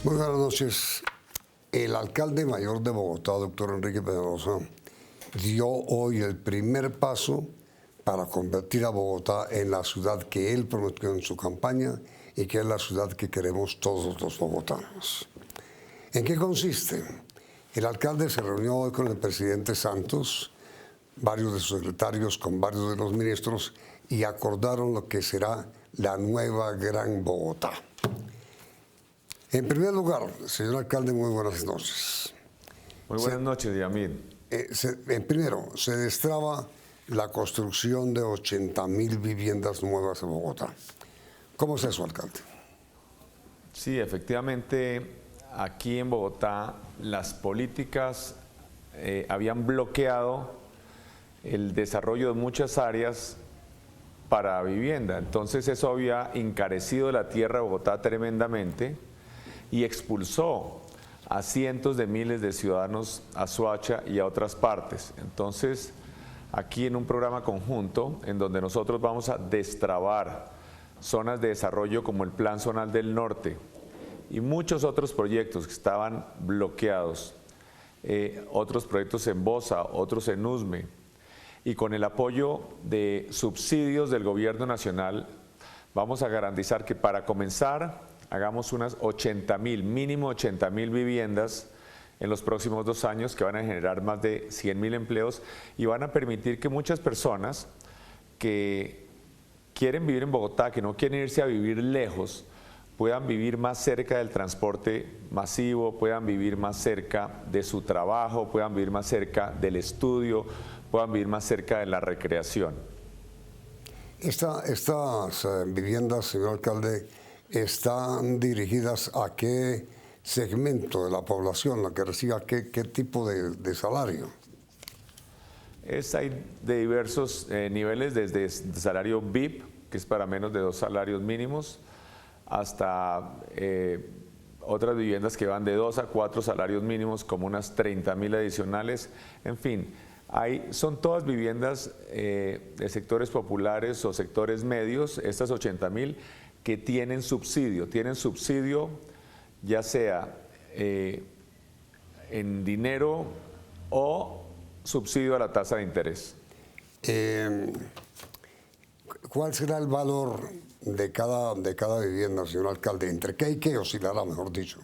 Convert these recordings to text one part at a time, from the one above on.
Muy buenas noches. El alcalde mayor de Bogotá, doctor Enrique Peñalosa, dio hoy el primer paso para convertir a Bogotá en la ciudad que él prometió en su campaña y que es la ciudad que queremos todos los bogotanos. ¿En qué consiste? El alcalde se reunió hoy con el presidente Santos, varios de sus secretarios, con varios de los ministros, y acordaron lo que será la nueva Gran Bogotá. En primer lugar, señor alcalde, muy buenas noches. Muy buenas noches, Yamid. Primero, se destraba la construcción de 80.000 viviendas nuevas en Bogotá. ¿Cómo es eso, alcalde? Sí, efectivamente, aquí en Bogotá las políticas habían bloqueado el desarrollo de muchas áreas para vivienda. Entonces eso había encarecido la tierra de Bogotá tremendamente y expulsó a cientos de miles de ciudadanos a Soacha y a otras partes. Entonces, aquí en un programa conjunto, en donde nosotros vamos a destrabar zonas de desarrollo como el Plan Zonal del Norte y muchos otros proyectos que estaban bloqueados, otros proyectos en Bosa, otros en Usme, y con el apoyo de subsidios del gobierno nacional, vamos a garantizar que para comenzar hagamos unas 80.000, mínimo 80.000 viviendas en los próximos 2 años que van a generar más de 100.000 empleos y van a permitir que muchas personas que quieren vivir en Bogotá, que no quieren irse a vivir lejos, puedan vivir más cerca del transporte masivo, puedan vivir más cerca de su trabajo, puedan vivir más cerca del estudio, puedan vivir más cerca de la recreación. Estas viviendas, señor alcalde, ¿están dirigidas a qué segmento de la población, la que reciba qué tipo de salario? Hay de diversos niveles, desde salario VIP, que es para menos de 2 salarios mínimos, hasta otras viviendas que van de 2 a 4 salarios mínimos, como unas 30.000 adicionales. En fin, son todas viviendas de sectores populares o sectores medios, estas 80.000, que tienen subsidio ya sea en dinero o subsidio a la tasa de interés. ¿Cuál será el valor de cada vivienda, señor alcalde? ¿Entre qué y qué oscilará, mejor dicho?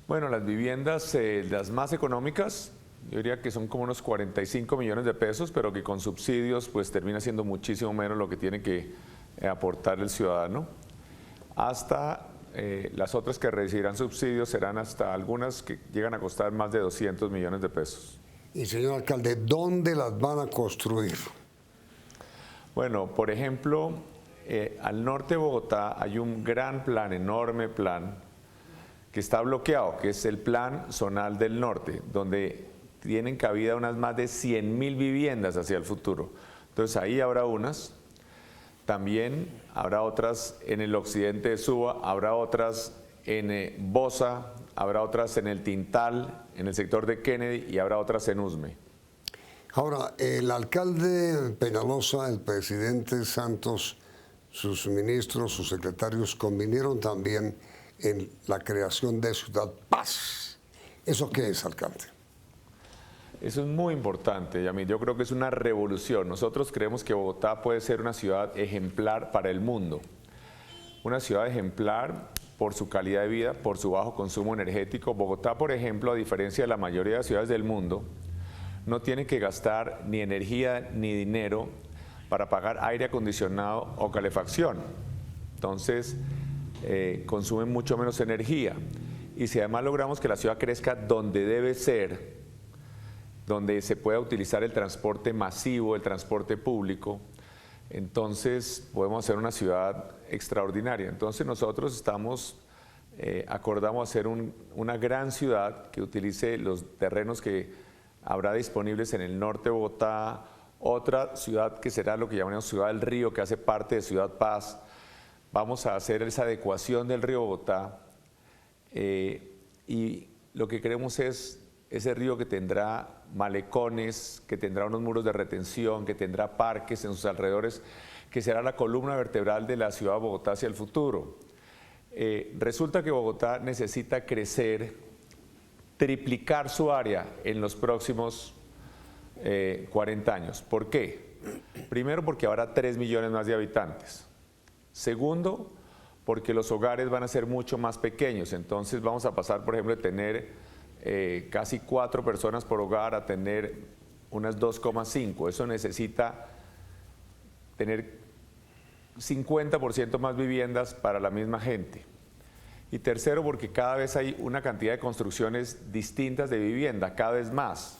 Bueno, las viviendas, las más económicas, yo diría que son como unos 45 millones de pesos, pero que con subsidios pues termina siendo muchísimo menos lo que tiene que aportar el ciudadano. Hasta las otras que recibirán subsidios serán hasta algunas que llegan a costar más de 200 millones de pesos. Y señor alcalde, ¿dónde las van a construir? Bueno, por ejemplo, al norte de Bogotá hay un gran plan, enorme plan, que está bloqueado, que es el Plan Zonal del Norte, donde tienen cabida unas más de 100.000 viviendas hacia el futuro. Entonces ahí habrá unas. También habrá otras en el occidente de Suba, habrá otras en Bosa, habrá otras en el Tintal, en el sector de Kennedy, y habrá otras en Usme. Ahora, el alcalde Peñalosa, el presidente Santos, sus ministros, sus secretarios convinieron también en la creación de Ciudad Paz. ¿Eso qué es, alcalde? Eso es muy importante, Yamil. Yo creo que es una revolución. Nosotros creemos que Bogotá puede ser una ciudad ejemplar para el mundo. Una ciudad ejemplar por su calidad de vida, por su bajo consumo energético. Bogotá, por ejemplo, a diferencia de la mayoría de ciudades del mundo, no tiene que gastar ni energía ni dinero para pagar aire acondicionado o calefacción. Entonces, consumen mucho menos energía. Y si además logramos que la ciudad crezca donde debe ser, donde se pueda utilizar el transporte masivo, el transporte público, entonces podemos hacer una ciudad extraordinaria. Entonces nosotros acordamos hacer una gran ciudad que utilice los terrenos que habrá disponibles en el norte de Bogotá, otra ciudad que será lo que llamamos Ciudad del Río, que hace parte de Ciudad Paz. Vamos a hacer esa adecuación del río Bogotá y lo que queremos es ese río que tendrá malecones, que tendrá unos muros de retención, que tendrá parques en sus alrededores, que será la columna vertebral de la ciudad de Bogotá hacia el futuro. Resulta que Bogotá necesita crecer, triplicar su área en los próximos 40 años. ¿Por qué? Primero, porque habrá 3 millones más de habitantes. Segundo, porque los hogares van a ser mucho más pequeños. Entonces vamos a pasar, por ejemplo, de tener casi 4 personas por hogar a tener unas 2,5. Eso necesita tener 50% más viviendas para la misma gente. Y tercero, porque cada vez hay una cantidad de construcciones distintas de vivienda, cada vez más,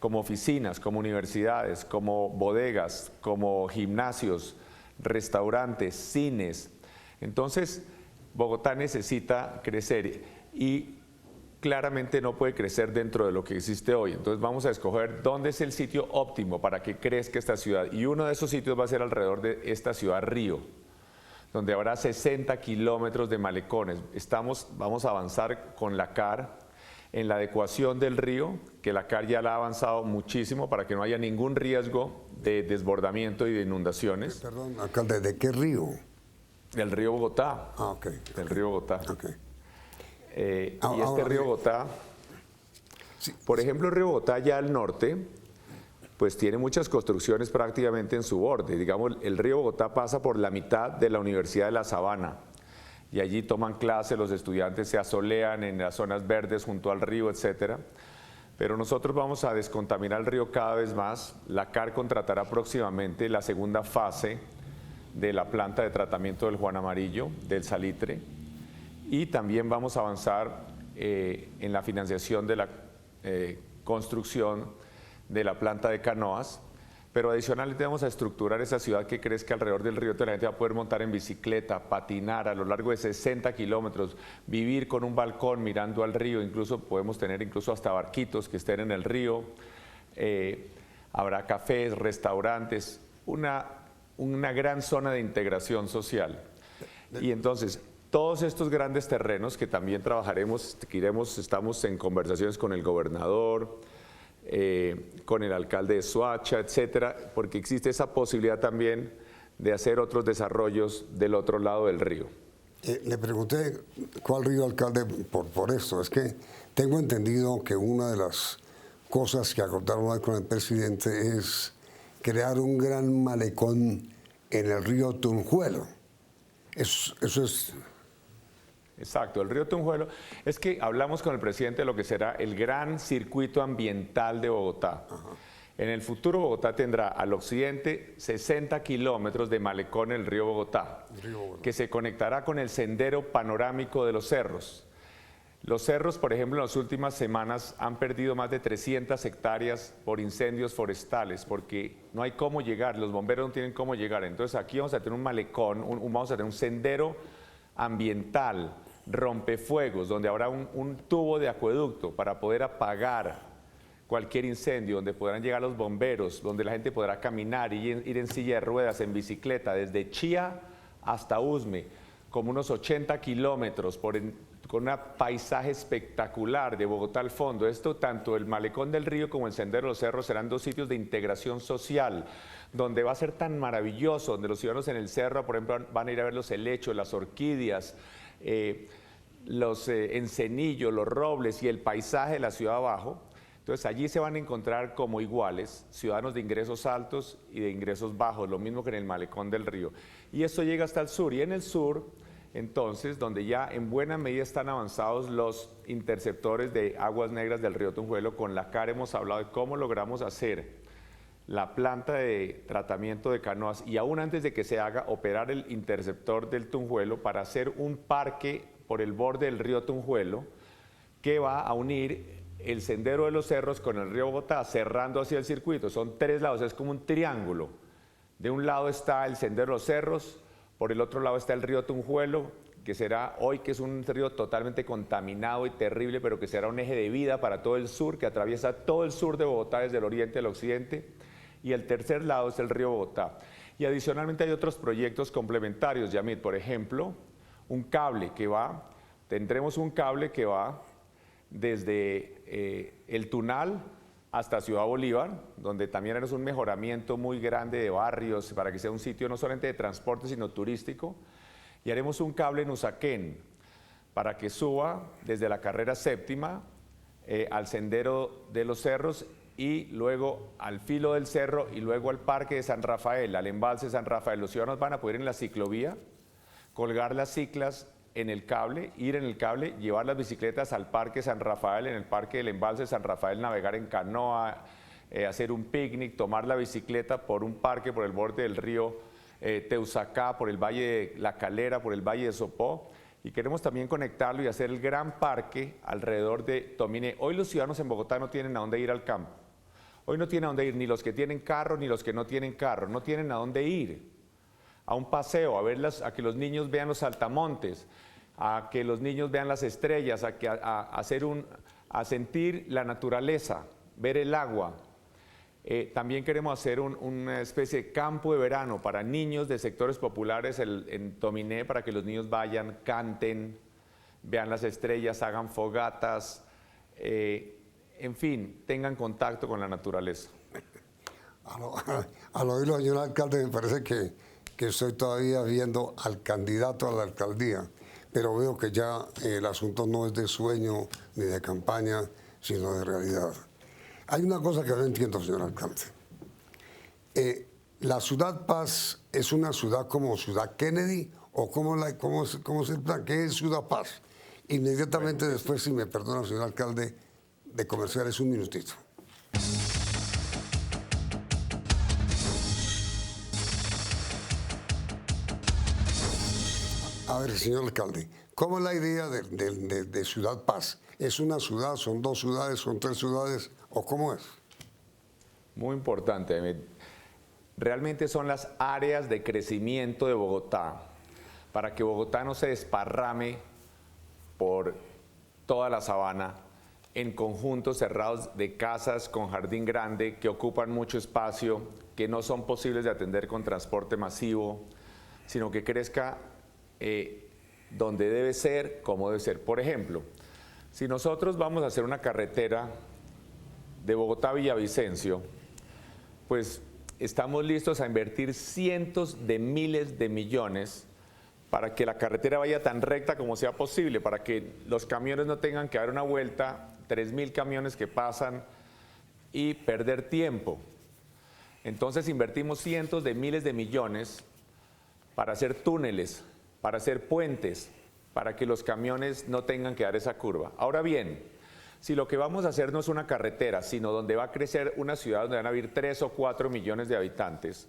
como oficinas, como universidades, como bodegas, como gimnasios, restaurantes, cines. Entonces, Bogotá necesita crecer y claramente no puede crecer dentro de lo que existe hoy. Entonces vamos a escoger dónde es el sitio óptimo para que crezca esta ciudad. Y uno de esos sitios va a ser alrededor de esta ciudad Río, donde habrá 60 kilómetros de malecones. Vamos a avanzar con la CAR en la adecuación del río, que la CAR ya la ha avanzado muchísimo para que no haya ningún riesgo de desbordamiento y de inundaciones. Perdón, alcalde, ¿de qué río? Del río Bogotá. Ah, ok. Del río Bogotá. Okay. Y este río Bogotá, sí, por ejemplo, el río Bogotá ya al norte, pues tiene muchas construcciones prácticamente en su borde. Digamos, el río Bogotá pasa por la mitad de la Universidad de La Sabana y allí toman clase, los estudiantes se asolean en las zonas verdes junto al río, etcétera. Pero nosotros vamos a descontaminar el río cada vez más. La CAR contratará próximamente la segunda fase de la planta de tratamiento del Juan Amarillo, del Salitre, y también vamos a avanzar en la financiación de la construcción de la planta de canoas, pero adicionalmente vamos a estructurar esa ciudad que crezca alrededor del río, donde la gente va a poder montar en bicicleta, patinar a lo largo de 60 kilómetros, vivir con un balcón mirando al río, incluso podemos tener incluso hasta barquitos que estén en el río, habrá cafés, restaurantes, una gran zona de integración social. Y entonces, todos estos grandes terrenos que también trabajaremos, estamos en conversaciones con el gobernador, con el alcalde de Soacha, etcétera, porque existe esa posibilidad también de hacer otros desarrollos del otro lado del río. Le pregunté cuál río, alcalde, por esto. Es que tengo entendido que una de las cosas que acordaron hoy con el presidente es crear un gran malecón en el río Tunjuelo. Eso es... Exacto, el río Tunjuelo, es que hablamos con el presidente de lo que será el gran circuito ambiental de Bogotá. Ajá. En el futuro Bogotá tendrá al occidente 60 kilómetros de malecón en el río Bogotá, que se conectará con el sendero panorámico de los cerros. Los cerros, por ejemplo, en las últimas semanas han perdido más de 300 hectáreas por incendios forestales, porque no hay cómo llegar, los bomberos no tienen cómo llegar. Entonces aquí vamos a tener un malecón, vamos a tener un sendero ambiental, rompefuegos, donde habrá un tubo de acueducto para poder apagar cualquier incendio, donde podrán llegar los bomberos, donde la gente podrá caminar y ir en silla de ruedas, en bicicleta, desde Chía hasta Usme, como unos 80 kilómetros con un paisaje espectacular de Bogotá al fondo. Esto, tanto el malecón del río como el sendero de los cerros serán dos sitios de integración social, donde va a ser tan maravilloso, donde los ciudadanos en el cerro, por ejemplo, van a ir a ver los helechos, las orquídeas, los encenillos, los robles y el paisaje de la ciudad abajo. Entonces allí se van a encontrar como iguales ciudadanos de ingresos altos y de ingresos bajos, lo mismo que en el malecón del río. Y esto llega hasta el sur, y en el sur, entonces, donde ya en buena medida están avanzados los interceptores de aguas negras del río Tunjuelo, con la CAR hemos hablado de cómo logramos hacer la planta de tratamiento de canoas y aún antes de que se haga, operar el interceptor del Tunjuelo para hacer un parque por el borde del río Tunjuelo que va a unir el sendero de los cerros con el río Bogotá, cerrando hacia el circuito. Son 3 lados, es como un triángulo. De un lado está el sendero de los cerros, por el otro lado está el río Tunjuelo, que será hoy, que es un río totalmente contaminado y terrible, pero que será un eje de vida para todo el sur, que atraviesa todo el sur de Bogotá desde el oriente al occidente. Y el tercer lado es el río Bogotá. Y adicionalmente hay otros proyectos complementarios, Yamit, por ejemplo, tendremos un cable que va desde el Tunal hasta Ciudad Bolívar, donde también es un mejoramiento muy grande de barrios para que sea un sitio no solamente de transporte, sino turístico. y haremos un cable en Usaquén para que suba desde la carrera séptima al sendero de los cerros y luego al filo del cerro y luego al parque de San Rafael, al embalse de San Rafael. Los ciudadanos van a poder ir en la ciclovía, colgar las ciclas en el cable, ir en el cable, llevar las bicicletas al parque San Rafael, en el parque del embalse de San Rafael, navegar en canoa, hacer un picnic, tomar la bicicleta por un parque por el borde del río Teusacá, por el Valle de La Calera, por el Valle de Sopó, y queremos también conectarlo y hacer el gran parque alrededor de Tominé. Hoy los ciudadanos en Bogotá no tienen a dónde ir al campo. Hoy no tienen a dónde ir ni los que tienen carro ni los que no tienen carro, no tienen a dónde ir. A un paseo, a que los niños vean los saltamontes, a que los niños vean las estrellas, a sentir la naturaleza, ver el agua. También queremos hacer una especie de campo de verano para niños de sectores populares en Tominé, para que los niños vayan, canten, vean las estrellas, hagan fogatas, en fin, tengan contacto con la naturaleza. Al oírlo, señor alcalde, me parece que estoy todavía viendo al candidato a la alcaldía, pero veo que ya el asunto no es de sueño ni de campaña, sino de realidad. Hay una cosa que no entiendo, señor alcalde. ¿La Ciudad Paz es una ciudad como Ciudad Kennedy o cómo es el plan? ¿Qué es Ciudad Paz? Inmediatamente después, si me perdona, señor alcalde, de comerciales, un minutito. A ver, señor alcalde, ¿cómo es la idea de Ciudad Paz? ¿Es una ciudad, son dos ciudades, son tres ciudades o cómo es? Muy importante. Realmente son las áreas de crecimiento de Bogotá, para que Bogotá no se desparrame por toda la sabana en conjuntos cerrados de casas con jardín grande que ocupan mucho espacio, que no son posibles de atender con transporte masivo, sino que crezca donde debe ser, como debe ser. Por ejemplo, si nosotros vamos a hacer una carretera de Bogotá a Villavicencio, pues estamos listos a invertir cientos de miles de millones para que la carretera vaya tan recta como sea posible, para que los camiones no tengan que dar una vuelta, 3.000 camiones que pasan y perder tiempo. Entonces invertimos cientos de miles de millones para hacer túneles, para hacer puentes, para que los camiones no tengan que dar esa curva. Ahora bien, si lo que vamos a hacer no es una carretera, sino donde va a crecer una ciudad donde van a vivir 3 o 4 millones de habitantes,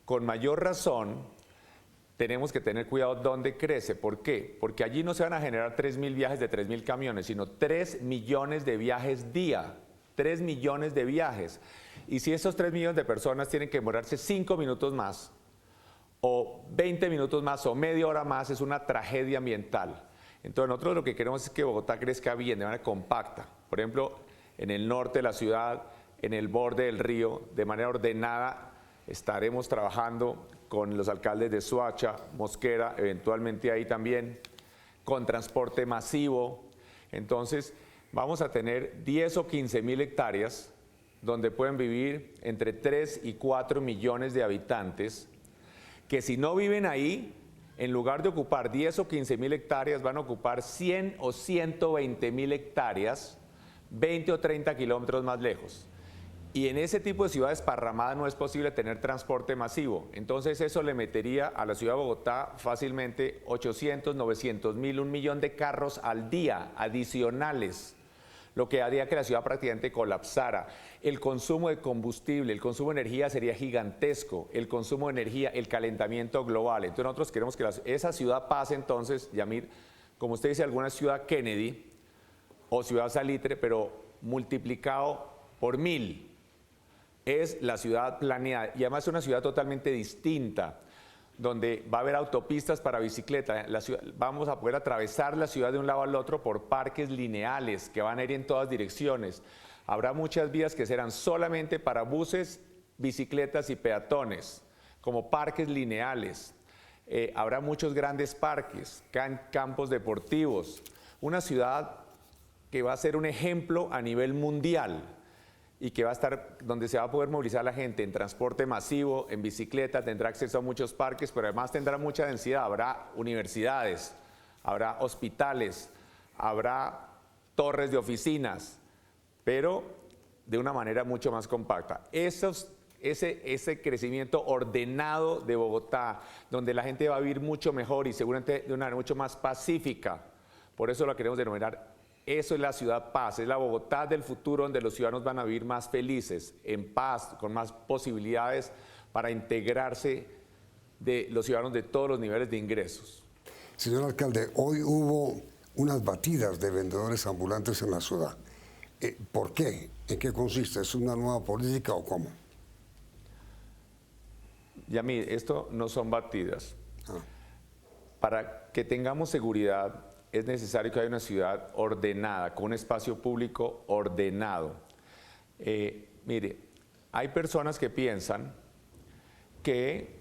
con mayor razón tenemos que tener cuidado dónde crece. ¿Por qué? Porque allí no se van a generar 3.000 viajes de 3.000 camiones, sino 3 millones de viajes día. 3 millones de viajes. Y si esos 3 millones de personas tienen que demorarse 5 minutos más, o 20 minutos más, o media hora más, es una tragedia ambiental. Entonces nosotros lo que queremos es que Bogotá crezca bien, de manera compacta. Por ejemplo, en el norte de la ciudad, en el borde del río, de manera ordenada, estaremos trabajando con los alcaldes de Soacha, Mosquera, eventualmente ahí también, con transporte masivo. Entonces vamos a tener 10 o 15.000 hectáreas donde pueden vivir entre 3 y 4 millones de habitantes, que si no viven ahí, en lugar de ocupar 10 o 15.000 hectáreas, van a ocupar 100 o 120.000 hectáreas, 20 o 30 kilómetros más lejos. Y en ese tipo de ciudades desparramadas no es posible tener transporte masivo. Entonces eso le metería a la ciudad de Bogotá fácilmente 800, 900.000, 1 millón de carros al día adicionales, lo que haría que la ciudad prácticamente colapsara. El consumo de combustible, el consumo de energía sería gigantesco, el consumo de energía, el calentamiento global. Entonces nosotros queremos que esa ciudad pase entonces, Yamir, como usted dice, alguna ciudad Kennedy o ciudad Salitre, pero multiplicado por 1000. Es la ciudad planeada y además es una ciudad totalmente distinta, donde va a haber autopistas para bicicleta. Vamos a poder atravesar la ciudad de un lado al otro por parques lineales que van a ir en todas direcciones. Habrá muchas vías que serán solamente para buses, bicicletas y peatones, como parques lineales. Habrá muchos grandes parques, campos deportivos. Una ciudad que va a ser un ejemplo a nivel mundial y que va a estar donde se va a poder movilizar la gente en transporte masivo, en bicicleta, tendrá acceso a muchos parques, pero además tendrá mucha densidad, habrá universidades, habrá hospitales, habrá torres de oficinas, pero de una manera mucho más compacta. Ese crecimiento ordenado de Bogotá, donde la gente va a vivir mucho mejor y seguramente de una manera mucho más pacífica, por eso la queremos denominar. Eso es la ciudad paz, es la Bogotá del futuro donde los ciudadanos van a vivir más felices, en paz, con más posibilidades para integrarse de los ciudadanos de todos los niveles de ingresos. Señor alcalde, hoy hubo unas batidas de vendedores ambulantes en la ciudad. ¿Por qué? ¿En qué consiste? ¿Es una nueva política o cómo? Yamí, esto no son batidas. Para que tengamos seguridad, es necesario que haya una ciudad ordenada, con un espacio público ordenado. Mire, hay personas que piensan que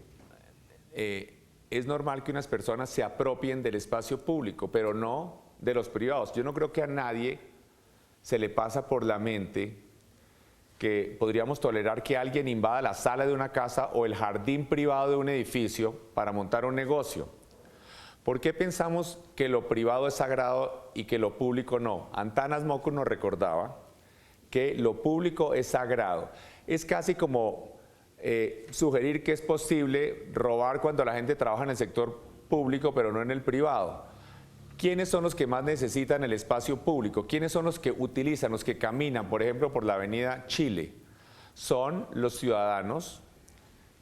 es normal que unas personas se apropien del espacio público, pero no de los privados. Yo no creo que a nadie se le pasa por la mente que podríamos tolerar que alguien invada la sala de una casa o el jardín privado de un edificio para montar un negocio. ¿Por qué pensamos que lo privado es sagrado y que lo público no? Antanas Mockus nos recordaba que lo público es sagrado. Es casi como sugerir que es posible robar cuando la gente trabaja en el sector público, pero no en el privado. ¿Quiénes son los que más necesitan el espacio público? ¿Quiénes son los que utilizan, los que caminan, por ejemplo, por la avenida Chile? Son los ciudadanos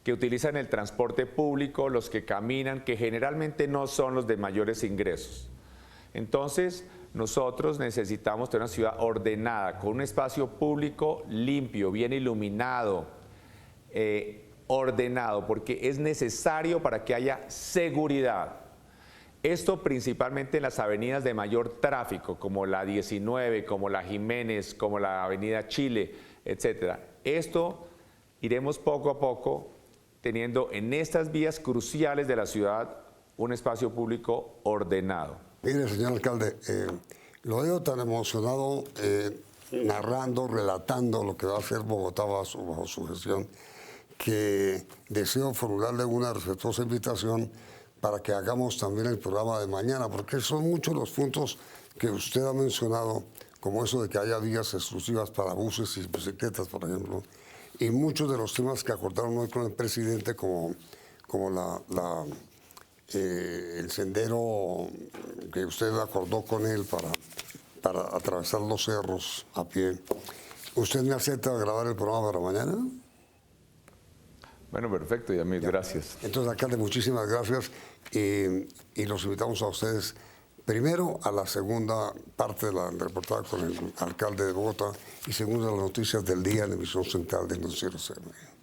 que utilizan el transporte público, los que caminan, que generalmente no son los de mayores ingresos. Entonces, nosotros necesitamos tener una ciudad ordenada, con un espacio público limpio, bien iluminado, ordenado, porque es necesario para que haya seguridad. Esto principalmente en las avenidas de mayor tráfico, como la 19, como la Jiménez, como la avenida Chile, etc. Esto iremos poco a poco teniendo en estas vías cruciales de la ciudad un espacio público ordenado. Mire, señor alcalde, lo veo tan emocionado narrando, relatando lo que va a hacer Bogotá bajo su gestión, que deseo formularle una respetuosa invitación para que hagamos también el programa de mañana, porque son muchos los puntos que usted ha mencionado, como eso de que haya vías exclusivas para buses y bicicletas, por ejemplo, y muchos de los temas que acordaron hoy con el presidente, como el sendero que usted acordó con él para atravesar los cerros a pie. ¿Usted me acepta grabar el programa para mañana? Bueno, perfecto, Yamil, gracias. Entonces, alcalde, muchísimas gracias y los invitamos a ustedes primero a la segunda parte del reportaje con el alcalde de Bogotá y segundo a las noticias del día en la emisión central de Noticiero CNE.